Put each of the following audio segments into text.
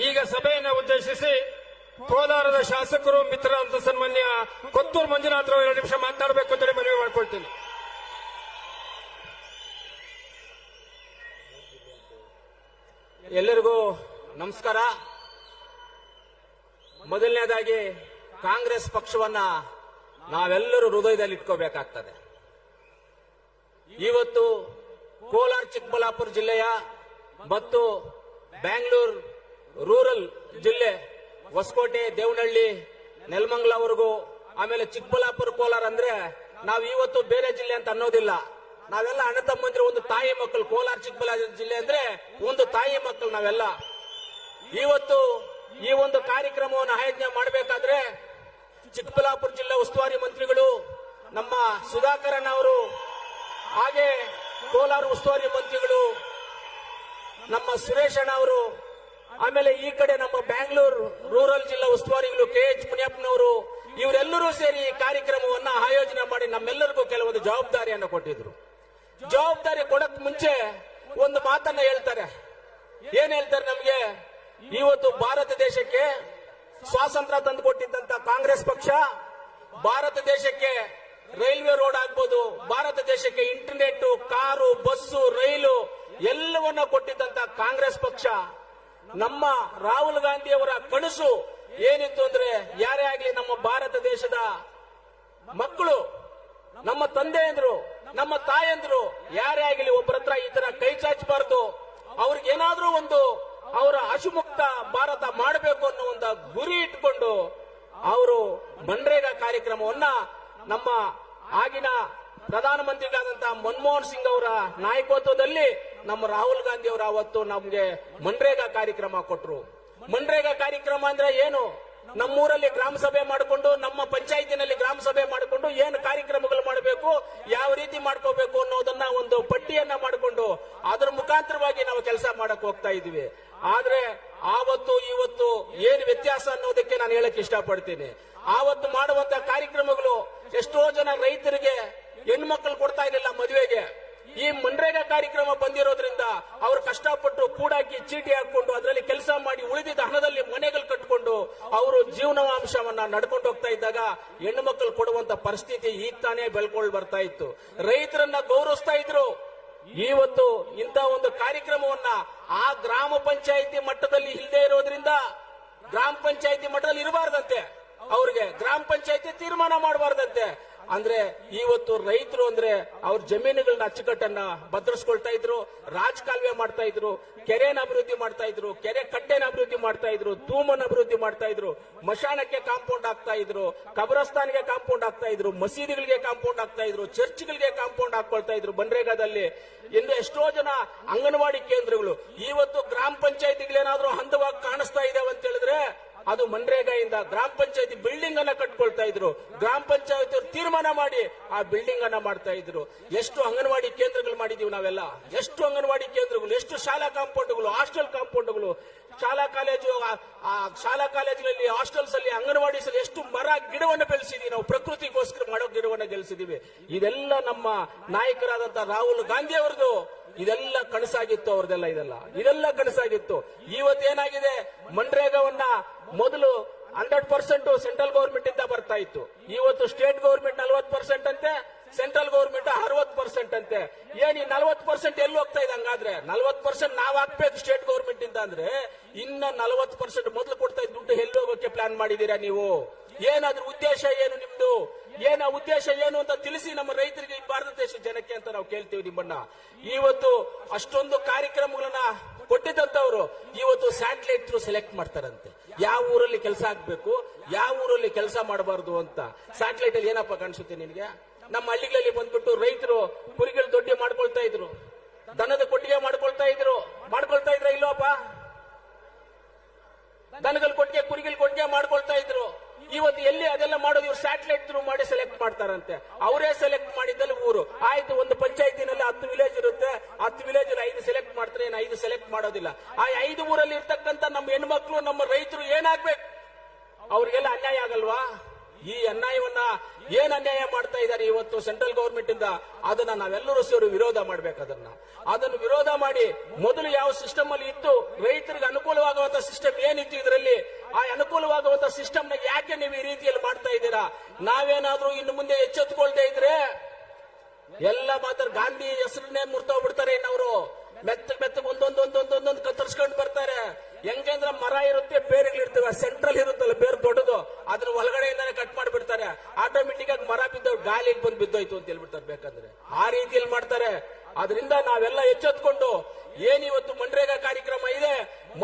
ಈಗ ಸಭೆಯನ್ನು ಉದ್ದೇಶಿಸಿ ಕೋಲಾರದ ಶಾಸಕರು ಮಿತ್ರರಾದ ಸನ್ಮಾನ್ಯ ಕೊತ್ತೂರು ಮಂಜುನಾಥ್ ಅವರು 2 ನಿಮಿಷ ಮಾತನಾಡಬೇಕು ಅಂತ ಮನವಿ ಮಾಡಿಕೊಳ್ತೀನಿ. ಎಲ್ಲರಿಗೂ ನಮಸ್ಕಾರ. ಮೊದಲನೇದಾಗಿ ಕಾಂಗ್ರೆಸ್ ಪಕ್ಷವನ್ನ ನಾವೆಲ್ಲರೂ ಹೃದಯದಲ್ಲಿ ಇಟ್ಕೋಬೇಕಾಗ್ತದೆ. ಇವತ್ತು ಕೋಲಾರ ಚಿಕ್ಕಬಳ್ಳಾಪುರ ಜಿಲ್ಲೆಯ ಮತ್ತು ಬ್ಯಾಂಗ್ಳೂರ್ ರೂರಲ್ ಜಿಲ್ಲೆ ಹೊಸಕೋಟೆ, ದೇವನಹಳ್ಳಿ, ನೆಲಮಂಗಲವರೆಗೂ, ಆಮೇಲೆ ಚಿಕ್ಕಬಳ್ಳಾಪುರ, ಕೋಲಾರ ಅಂದ್ರೆ ನಾವು ಇವತ್ತು ಬೇರೆ ಜಿಲ್ಲೆ ಅಂತ ಅನ್ನೋದಿಲ್ಲ. ನಾವೆಲ್ಲ ಅಣ್ಣ ತಮ್ಮಂದ್ರೆ ಒಂದು ತಾಯಿ ಮಕ್ಕಳು. ಕೋಲಾರ ಚಿಕ್ಕಬಳ್ಳಾಪುರ ಜಿಲ್ಲೆ ಅಂದ್ರೆ ಒಂದು ತಾಯಿ ಮಕ್ಕಳು ನಾವೆಲ್ಲ. ಇವತ್ತು ಈ ಒಂದು ಕಾರ್ಯಕ್ರಮವನ್ನು ಆಯೋಜನೆ ಮಾಡಬೇಕಾದ್ರೆ ಚಿಕ್ಕಬಳ್ಳಾಪುರ ಜಿಲ್ಲಾ ಉಸ್ತುವಾರಿ ಮಂತ್ರಿಗಳು ನಮ್ಮ ಸುಧಾಕರನ್ ಅವರು, ಹಾಗೆ ಕೋಲಾರ ಉಸ್ತುವಾರಿ ಮಂತ್ರಿಗಳು ನಮ್ಮ ಸುರೇಶ್ ಅಣ್ಣ ಅವರು, ಆಮೇಲೆ ಈ ಕಡೆ ನಮ್ಮ ಬ್ಯಾಂಗ್ಳೂರು ರೂರಲ್ ಜಿಲ್ಲಾ ಉಸ್ತುವಾರಿಗಳು KH ಮುನಿಯಪ್ಪನವರು, ಇವರೆಲ್ಲರೂ ಸೇರಿ ಈ ಕಾರ್ಯಕ್ರಮವನ್ನ ಆಯೋಜನೆ ಮಾಡಿ ನಮ್ಮೆಲ್ಲರಿಗೂ ಕೆಲವೊಂದು ಜವಾಬ್ದಾರಿಯನ್ನು ಕೊಟ್ಟಿದ್ರು. ಜವಾಬ್ದಾರಿ ಕೊಡಕ್ ಮುಂಚೆ ಒಂದು ಮಾತನ್ನ ಹೇಳ್ತಾರೆ. ಏನ್ ಹೇಳ್ತಾರೆ? ನಮ್ಗೆ ಇವತ್ತು ಭಾರತ ದೇಶಕ್ಕೆ ಸ್ವಾತಂತ್ರ್ಯ ತಂದು ಕೊಟ್ಟಿದ್ದಂತ ಕಾಂಗ್ರೆಸ್ ಪಕ್ಷ, ಭಾರತ ದೇಶಕ್ಕೆ ರೈಲ್ವೆ ರೋಡ್ ಆಗ್ಬೋದು, ಭಾರತ ದೇಶಕ್ಕೆ ಇಂಟರ್ನೆಟ್, ಕಾರು, ಬಸ್ಸು, ರೈಲು ಎಲ್ಲವನ್ನ ಕೊಟ್ಟಿದ್ದಂತ ಕಾಂಗ್ರೆಸ್ ಪಕ್ಷ, ನಮ್ಮ ರಾಹುಲ್ ಗಾಂಧಿ ಅವರ ಕನಸು ಏನಿತ್ತು ಅಂದ್ರೆ, ಯಾರೇ ಆಗ್ಲಿ ನಮ್ಮ ಭಾರತ ದೇಶದ ಮಕ್ಕಳು, ನಮ್ಮ ತಂದೆಯಂದ್ರು, ನಮ್ಮ ತಾಯಂದ್ರು ಯಾರೇ ಆಗಲಿ ಒಬ್ಬರ ಹತ್ರ ಈ ತರ ಕೈ ಚಾಚಬಾರ್ದು, ಅವ್ರಿಗೇನಾದ್ರೂ ಒಂದು ಅವರ ಹಸುಮುಕ್ತ ಭಾರತ ಮಾಡಬೇಕು ಅನ್ನೋ ಒಂದು ಗುರಿ ಇಟ್ಕೊಂಡು ಅವರು ಮನ್ರೇಗಾ ಕಾರ್ಯಕ್ರಮವನ್ನ ನಮ್ಮ ಆಗಿನ ಪ್ರಧಾನಮಂತ್ರಿಗಳಾದಂತಹ ಮನಮೋಹನ್ ಸಿಂಗ್ ಅವರ ನಾಯಕತ್ವದಲ್ಲಿ ನಮ್ಮ ರಾಹುಲ್ ಗಾಂಧಿ ಅವರು ಅವತ್ತು ನಮ್ಗೆ ಮನ್ರೇಗಾ ಕಾರ್ಯಕ್ರಮ ಕೊಟ್ರು. ಮನ್ರೇಗಾ ಕಾರ್ಯಕ್ರಮ ಅಂದ್ರೆ ಏನು? ನಮ್ಮೂರಲ್ಲಿ ಗ್ರಾಮ ಸಭೆ ಮಾಡಿಕೊಂಡು, ನಮ್ಮ ಪಂಚಾಯತಿನಲ್ಲಿ ಗ್ರಾಮ ಸಭೆ ಮಾಡಿಕೊಂಡು ಏನು ಕಾರ್ಯಕ್ರಮಗಳು ಮಾಡಬೇಕು, ಯಾವ ರೀತಿ ಮಾಡ್ಕೋಬೇಕು ಅನ್ನೋದನ್ನ ಒಂದು ಪಟ್ಟಿಯನ್ನ ಮಾಡಿಕೊಂಡು ಅದರ ಮುಖಾಂತರವಾಗಿ ನಾವು ಕೆಲಸ ಮಾಡಕ್ ಹೋಗ್ತಾ ಇದೀವಿ. ಆದ್ರೆ ಆವತ್ತು ಇವತ್ತು ಏನು ವ್ಯತ್ಯಾಸ ಅನ್ನೋದಕ್ಕೆ ನಾನು ಹೇಳಕ್ ಇಷ್ಟಪಡ್ತೀನಿ. ಆವತ್ತು ಮಾಡುವಂತ ಕಾರ್ಯಕ್ರಮಗಳು ಎಷ್ಟೋ ಜನ ರೈತರಿಗೆ ಹೆಣ್ಮಕ್ಳು ಕೊಡ್ತಾ ಇರಲಿಲ್ಲ ಮದುವೆಗೆ. ಈ ಮನ್ರೇಗಾ ಕಾರ್ಯಕ್ರಮ ಬಂದಿರೋದ್ರಿಂದ ಅವರು ಕಷ್ಟಪಟ್ಟು ಕೂಡಾಕಿ ಚೀಟಿ ಹಾಕೊಂಡು ಅದರಲ್ಲಿ ಕೆಲಸ ಮಾಡಿ ಉಳಿದಿದ್ದ ಹಣದಲ್ಲಿ ಮನೆಗಳು ಕಟ್ಕೊಂಡು ಅವರು ಜೀವನಾಂಶವನ್ನ ನಡ್ಕೊಂಡು ಹೋಗ್ತಾ ಇದ್ದಾಗ ಹೆಣ್ಣು ಮಕ್ಕಳು ಕೊಡುವಂತ ಪರಿಸ್ಥಿತಿ ಈಗ ತಾನೇ ಬೆಳ್ಕೊಂಡು ಬರ್ತಾ ಇತ್ತು. ರೈತರನ್ನ ಗೌರವಿಸ್ತಾ ಇದ್ರು. ಇವತ್ತು ಇಂಥ ಒಂದು ಕಾರ್ಯಕ್ರಮವನ್ನ ಆ ಗ್ರಾಮ ಪಂಚಾಯಿತಿ ಮಟ್ಟದಲ್ಲಿ ಇಲ್ಲದೆ ಇರೋದ್ರಿಂದ, ಗ್ರಾಮ ಪಂಚಾಯಿತಿ ಮಟ್ಟದಲ್ಲಿ ಇರಬಾರ್ದಂತೆ, ಅವ್ರಿಗೆ ಗ್ರಾಮ ಪಂಚಾಯಿತಿ ತೀರ್ಮಾನ ಮಾಡಬಾರ್ದಂತೆ. ಅಂದ್ರೆ ಇವತ್ತು ರೈತರು ಅಂದ್ರೆ ಅವ್ರ ಜಮೀನುಗಳನ್ನ ಅಚ್ಚುಕಟ್ಟನ್ನ ಭದ್ರಿಸ್ಕೊಳ್ತಾ ಇದ್ರು, ರಾಜಕಾಲುವೆ ಮಾಡ್ತಾ ಇದ್ರು, ಕೆರೆನ ಅಭಿವೃದ್ಧಿ ಮಾಡ್ತಾ ಇದ್ರು, ಕೆರೆ ಕಟ್ಟೆನ ಅಭಿವೃದ್ಧಿ ಮಾಡ್ತಾ ಇದ್ರು, ತೂಮನ್ನ ಅಭಿವೃದ್ಧಿ ಮಾಡ್ತಾ ಇದ್ರು, ಮಶಾನಕ್ಕೆ ಕಾಂಪೌಂಡ್ ಆಗ್ತಾ ಇದ್ರು, ಕಬ್ರಸ್ತಾನ್ಗೆ ಕಾಂಪೌಂಡ್ ಆಗ್ತಾ ಇದ್ರು, ಮಸೀದಿಗಳಿಗೆ ಕಾಂಪೌಂಡ್ ಆಗ್ತಾ ಇದ್ರು, ಚರ್ಚ್ಗಳಿಗೆ ಕಾಂಪೌಂಡ್ ಹಾಕೊಳ್ತಾ ಇದ್ರು ಮನ್ರೇಗಾದಲ್ಲಿ. ಇನ್ನು ಎಷ್ಟೋ ಜನ ಅಂಗನವಾಡಿ ಕೇಂದ್ರಗಳು ಇವತ್ತು ಗ್ರಾಮ ಪಂಚಾಯತಿಗಳೇನಾದ್ರೂ ಹಂತವಾಗಿ ಕಾಣಿಸ್ತಾ ಇದಾವೆ ಅಂತ ಹೇಳಿದ್ರೆ ಅದು ಮನ್ರೇಗಾಯಿಂದ ಗ್ರಾಮ ಪಂಚಾಯತಿ ಬಿಲ್ಡಿಂಗ್ ಅನ್ನ ಕಟ್ಕೊಳ್ತಾ ಇದ್ರು. ಗ್ರಾಮ ಪಂಚಾಯತಿ ತೀರ್ಮಾನ ಮಾಡಿ ಆ ಬಿಲ್ಡಿಂಗ್ ಅನ್ನ ಮಾಡ್ತಾ ಇದ್ರು. ಎಷ್ಟು ಅಂಗನವಾಡಿ ಕೇಂದ್ರಗಳು ಮಾಡಿದೀವಿ ನಾವೆಲ್ಲ, ಎಷ್ಟು ಅಂಗನವಾಡಿ ಕೇಂದ್ರಗಳು, ಎಷ್ಟು ಶಾಲಾ ಕಾಂಪೌಂಡ್ಗಳು, ಹಾಸ್ಟೆಲ್ ಕಾಂಪೌಂಡ್ಗಳು, ಶಾಲಾ ಕಾಲೇಜುಗಳಲ್ಲಿ, ಹಾಸ್ಟೆಲ್ಸ್ ಅಲ್ಲಿ, ಅಂಗನವಾಡೀಸ್ ಅಲ್ಲಿ ಎಷ್ಟು ಮರ ಗಿಡವನ್ನು ಬೆಳೆಸಿದೀವಿ ನಾವು. ಪ್ರಕೃತಿಗೋಸ್ಕರ ಮಾಡೋ ಗಿಡವನ್ನು ಬೆಳೆಸಿದೀವಿ. ಇದೆಲ್ಲ ನಮ್ಮ ನಾಯಕರಾದಂತ ರಾಹುಲ್ ಗಾಂಧಿ ಅವರದು ಇದೆಲ್ಲ ಕನಸಾಗಿತ್ತು. ಅವ್ರದೆಲ್ಲ ಇದೆಲ್ಲ ಕನಸಾಗಿತ್ತು. ಇವತ್ತೇನಾಗಿದೆ, ಮನ್ರೇಗಾವನ್ನ ಮೊದಲು 100% ಸೆಂಟ್ರಲ್ ಗೌರ್ಮೆಂಟ್ ಇಂದ ಬರ್ತಾ ಇತ್ತು. ಇವತ್ತು ಸ್ಟೇಟ್ ಗೌರ್ಮೆಂಟ್ 40% ಅಂತೆ, ಸೆಂಟ್ರಲ್ ಗೌರ್ಮೆಂಟ್ 60% ಅಂತೆ. ಏನ್ ಈ 40% ಎಲ್ಲಿ ಹೋಗ್ತಾ ಇದೆ? ಹಂಗಾದ್ರೆ 40% ನಾವ್ ಹಾಕ್ಬೇಕು ಸ್ಟೇಟ್ ಗೌರ್ಮೆಂಟ್ ಇಂದ ಅಂದ್ರೆ ಇನ್ನ 40% ಮೊದಲು ಕೊಡ್ತಾ ಇದ್ದ ದುಡ್ಡು ಎಲ್ಲಿ ಹೋಗೋಕೆ ಪ್ಲಾನ್ ಮಾಡಿದೀರಾ ನೀವು? ಏನಾದ್ರೂ ಉದ್ದೇಶ ಏನು ನಿಮ್ದು? ಉದ್ದೇಶ ಏನು ಅಂತ ತಿಳಿಸಿ ನಮ್ಮ ರೈತರಿಗೆ, ಈ ಭಾರತ ದೇಶ ಜನಕ್ಕೆ ಅಂತ ನಾವು ಕೇಳ್ತೀವಿ ನಿಮ್ಮನ್ನ. ಇವತ್ತು ಅಷ್ಟೊಂದು ಕಾರ್ಯಕ್ರಮಗಳನ್ನ ಕೊಟ್ಟಿದ್ದಂತವ್ರು ಇವತ್ತು ಸ್ಯಾಟಲೈಟ್ ಥ್ರೂ ಸೆಲೆಕ್ಟ್ ಮಾಡ್ತಾರಂತೆ. ಯಾವ ಊರಲ್ಲಿ ಕೆಲಸ ಆಗ್ಬೇಕು, ಯಾವ ಊರಲ್ಲಿ ಕೆಲಸ ಮಾಡಬಾರ್ದು ಅಂತ. ಸ್ಯಾಟಲೈಟ್ ಅಲ್ಲಿ ಏನಪ್ಪ ಕಾಣಿಸುತ್ತೆ ನಿನಗೆ? ನಮ್ಮ ಹಳ್ಳಿಗಳಲ್ಲಿ ಬಂದ್ಬಿಟ್ಟು ರೈತರು ಕುರಿಗಳು ದೊಡ್ಡ ಮಾಡ್ಕೊಳ್ತಾ ಇದ್ರು, ದನದ ಕೊಟ್ಟಿಗೆ ಮಾಡ್ಕೊಳ್ತಾ ಇದ್ರ ಇಲ್ಲೋಪ್ಪ? ದನಗಳ ಕೊಟ್ಟಿಗೆ, ಕುರಿಗಳ ಕೊಟ್ಟಿಗೆ ಮಾಡ್ಕೊಳ್ತಾ ಇದ್ರು. ಇವತ್ತು ಎಲ್ಲಿ ಅದೆಲ್ಲ ಮಾಡೋದು? ಇವ್ರು ಸ್ಯಾಟಲೈಟ್ ಥ್ರೂ ಮಾಡಿ ಸೆಲೆಕ್ಟ್ ಮಾಡ್ತಾರಂತೆ. ಅವರೇ ಸೆಲೆಕ್ಟ್ ಮಾಡಿದ್ದಲ್ಲಿ ಊರು ಆಯ್ತು. ಒಂದು ಪಂಚಾಯತಿನಲ್ಲಿ 10 ವಿಲೇಜ್ ಇರುತ್ತೆ, 10 ವಿಲೇಜ್ 5 ಸೆಲೆಕ್ಟ್ ಮಾಡ್ತಾರೆ, 5 ಸೆಲೆಕ್ಟ್ ಮಾಡೋದಿಲ್ಲ. ಆ 5 ಊರಲ್ಲಿ ಇರ್ತಕ್ಕಂಥ ನಮ್ಮ ಹೆಣ್ಮಕ್ಳು, ನಮ್ಮ ರೈತರು ಏನಾಗ್ಬೇಕು? ಅವ್ರಿಗೆಲ್ಲ ಅನ್ಯಾಯ ಆಗಲ್ವಾ? ಈ ಅನ್ಯಾಯವನ್ನ ಏನ್ ಅನ್ಯಾಯ ಮಾಡ್ತಾ ಇದ್ದಾರೆ ಇವತ್ತು ಸೆಂಟ್ರಲ್ ಗವರ್ಮೆಂಟ್ ಇಂದ, ಅದನ್ನ ನಾವೆಲ್ಲರೂ ಸೇರಿ ವಿರೋಧ ಮಾಡ್ಬೇಕು. ಅದನ್ನು ವಿರೋಧ ಮಾಡಿ ಮೊದಲು ಯಾವ ಸಿಸ್ಟಮ್ ಅಲ್ಲಿ ಇತ್ತು, ರೈತರಿಗೆ ಅನುಕೂಲವಾಗುವಂತ ಸಿಸ್ಟಮ್ ಏನಿತ್ತು ಇದರಲ್ಲಿ, ಆ ಅನುಕೂಲವಾಗುವಂತ ಸಿಸ್ಟಮ್ ನ ಯಾಕೆ ನೀವು ಈ ರೀತಿಯಲ್ಲಿ ಮಾಡ್ತಾ ಇದ್ದೀರಾ? ನಾವೇನಾದ್ರೂ ಇನ್ನು ಮುಂದೆ ಎಚ್ಚೆತ್ತುಕೊಳ್ತಾ ಇದ್ರೆ ಎಲ್ಲ ಮಾತ್ರ ಗಾಂಧಿ ಹೆಸರನ್ನೇ ಮುರ್ತೋಗ್ಬಿಡ್ತಾರೆ. ಇನ್ನವರು ಮೆತ್ತಗೆ ಒಂದೊಂದೊಂದೊಂದೊಂದೊಂದು ಕತ್ತರಿಸ್ಕೊಂಡು ಬರ್ತಾರೆ. ಹೆಂಗಂದ್ರೆ ಮರ ಇರುತ್ತೆ, ಬೇರುಗಳಿರ್ತವೆ, ಸೆಂಟ್ರಲ್ ಇರುತ್ತಲ್ಲ ಬೇರು ದೊಡ್ಡದು, ಅದ್ರ ಒಳಗಡೆಯಿಂದಾನೆ ಕಟ್ ಮಾಡಿಬಿಡ್ತಾರೆ. ಆಟೋಮೆಟಿಕ್ ಆಗಿ ಮರ ಬಿದ್ದು ಗಾಳಿಗೆ ಬಂದು ಬಿದ್ದೋಯ್ತು ಅಂತ ಹೇಳ್ಬಿಡ್ತಾರೆ. ಬೇಕಾದ್ರೆ ಆ ರೀತಿಯಲ್ಲಿ ಮಾಡ್ತಾರೆ. ಅದರಿಂದ ನಾವೆಲ್ಲ ಎಚ್ಚೆತ್ಕೊಂಡು ಏನಿವತ್ತು ಮನ್ರೇಗಾ ಕಾರ್ಯಕ್ರಮ ಇದೆ,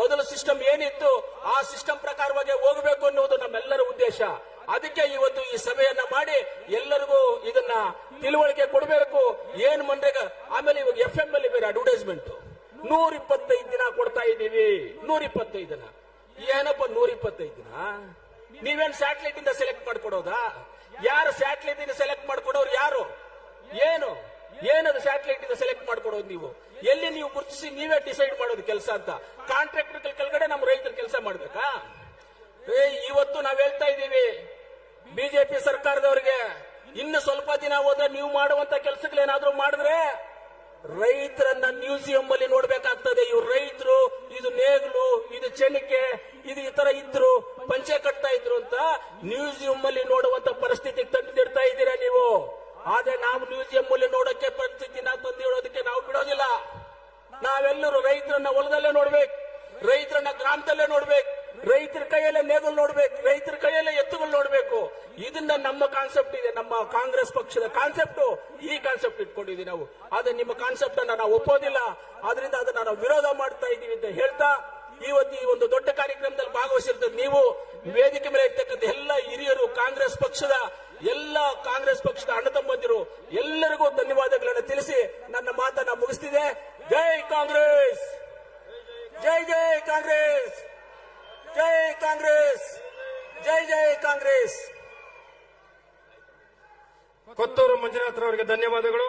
ಮೊದಲ ಸಿಸ್ಟಮ್ ಏನಿತ್ತು ಆ ಸಿಸ್ಟಮ್ ಪ್ರಕಾರವಾಗಿ ಹೋಗಬೇಕು ಅನ್ನೋದು ನಮ್ಮೆಲ್ಲರ ಉದ್ದೇಶ. ಅದಕ್ಕೆ ಇವತ್ತು ಈ ಸಭೆಯನ್ನ ಮಾಡಿ ಎಲ್ಲರಿಗೂ ಇದನ್ನ ತಿಳುವಳಿಕೆ ಕೊಡಬೇಕು. ಏನ್ ಮನ್ರೇಗಾ, ಆಮೇಲೆ ಇವಾಗ FM ಅಲ್ಲಿ ಬೇರೆ ಅಡ್ವರ್ಟೈಸ್ಮೆಂಟ್ 125 ದಿನ ಕೊಡ್ತಾ ಇದ್ದೀವಿ. 125 ದಿನ ಏನಪ್ಪ 125 ದಿನ? ನೀವೇನ್ ಸ್ಯಾಟಲೈಟ್ ಇಂದ ಸೆಲೆಕ್ಟ್ ಮಾಡ್ಕೊಡೋದಾ? ಯಾರು ಸ್ಯಾಟಲೈಟ್ ಇಂದ ಸೆಲೆಕ್ಟ್ ಮಾಡ್ಕೊಡೋರು ಯಾರು? ಏನದು ಸ್ಯಾಟಲೈಟ್ ಇಂದ ಸೆಲೆಕ್ಟ್ ಮಾಡ್ಕೊಡೋದು? ನೀವು ಎಲ್ಲಿ ನೀವು ಗುರುತಿಸಿ ನೀವೇ ಡಿಸೈಡ್ ಮಾಡೋದು ಕೆಲಸ ಅಂತ? ಕಾಂಟ್ರಾಕ್ಟರ್ ಕೆಳಗಡೆ ನಮ್ಮ ರೈತರ ಕೆಲಸ ಮಾಡ್ಬೇಕಾ? ಇವತ್ತು ನಾವ್ ಹೇಳ್ತಾ ಇದ್ದೀವಿ ಬಿಜೆಪಿ ಸರ್ಕಾರದವರಿಗೆ, ಇನ್ನು ಸ್ವಲ್ಪ ದಿನ ಹೋದ್ರೆ ನೀವು ಮಾಡುವಂತ ಕೆಲಸಗಳೇನಾದ್ರೂ ಮಾಡಿದ್ರೆ ರೈತರನ್ನ ಮ್ಯೂಸಿಯಂ ಅಲ್ಲಿ ನೋಡ್ಬೇಕಾಗ್ತದೆ. ಇವ್ರು ರೈತರು, ಇದು ನೇಗ್ಲು, ಇದು ಚೆನಿಕೆ, ಇದು ಈ ತರ ಇದ್ರು, ಪಂಚೆ ಕಟ್ತಾ ಇದ್ರು ಅಂತ ಮ್ಯೂಸಿಯಂ ಅಲ್ಲಿ ನೋಡುವಂತ ಪರಿಸ್ಥಿತಿಗೆ ತಂದಿಡ್ತಾ ಇದ್ದೀರಾ ನೀವು. ಆದ್ರೆ ನಾವು ಮ್ಯೂಸಿಯಂ ಅಲ್ಲಿ ನೋಡೋಕೆ ಪರಿಸ್ಥಿತಿನ ತಂದಿಡೋದಕ್ಕೆ ನಾವು ಬಿಡೋದಿಲ್ಲ. ನಾವೆಲ್ಲರೂ ರೈತರನ್ನ ಹೊಲದಲ್ಲೇ ನೋಡ್ಬೇಕು, ರೈತರನ್ನ ಗ್ರಾಮದಲ್ಲೇ ನೋಡ್ಬೇಕು, ರೈತರ ಕೈಯಲ್ಲೇ ನೇಗಲು ನೋಡ್ಬೇಕು, ರೈತರ ಕೈಯಲ್ಲೇ ಎತ್ತುಗಳು ನೋಡ್ಬೇಕು. ಇದನ್ನ ನಮ್ಮ ಕಾನ್ಸೆಪ್ಟ್ ಇದೆ, ನಮ್ಮ ಕಾಂಗ್ರೆಸ್ ಪಕ್ಷದ ಕಾನ್ಸೆಪ್ಟ್. ಈ ಕಾನ್ಸೆಪ್ಟ್ ಇಟ್ಕೊಂಡಿದೀವಿ ನಾವು. ಆದ್ರೆ ನಿಮ್ಮ ಕಾನ್ಸೆಪ್ಟ್ ಅನ್ನ ನಾವು ಒಪ್ಪೋದಿಲ್ಲ. ಆದ್ರಿಂದ ಅದನ್ನ ನಾವು ವಿರೋಧ ಮಾಡ್ತಾ ಇದೀವಿ ಅಂತ ಹೇಳ್ತಾ, ಇವತ್ತು ಈ ಒಂದು ದೊಡ್ಡ ಕಾರ್ಯಕ್ರಮದಲ್ಲಿ ಭಾಗವಹಿಸಿರ್ತದೆ ನೀವು ವೇದಿಕೆ ಮೇಲೆ ಇರ್ತಕ್ಕಂಥ ಎಲ್ಲ ಹಿರಿಯರು, ಕಾಂಗ್ರೆಸ್ ಪಕ್ಷದ ಅಣ್ಣ ತಮ್ಮಂದಿರು ಎಲ್ಲರಿಗೂ ಧನ್ಯವಾದಗಳನ್ನು ತಿಳಿಸಿ ನನ್ನ ಮಾತನ್ನ ಮುಗಿಸ್ತಿದೆ. ಜೈ ಕಾಂಗ್ರೆಸ್, ಜೈ ಜೈ ಕಾಂಗ್ರೆಸ್, ಜೈ ಕಾಂಗ್ರೆಸ್, ಜೈ ಜೈ ಕಾಂಗ್ರೆಸ್. ಕೊತ್ತೂರು ಮಂಜುನಾಥ್ ಅವರಿಗೆ ಧನ್ಯವಾದಗಳು.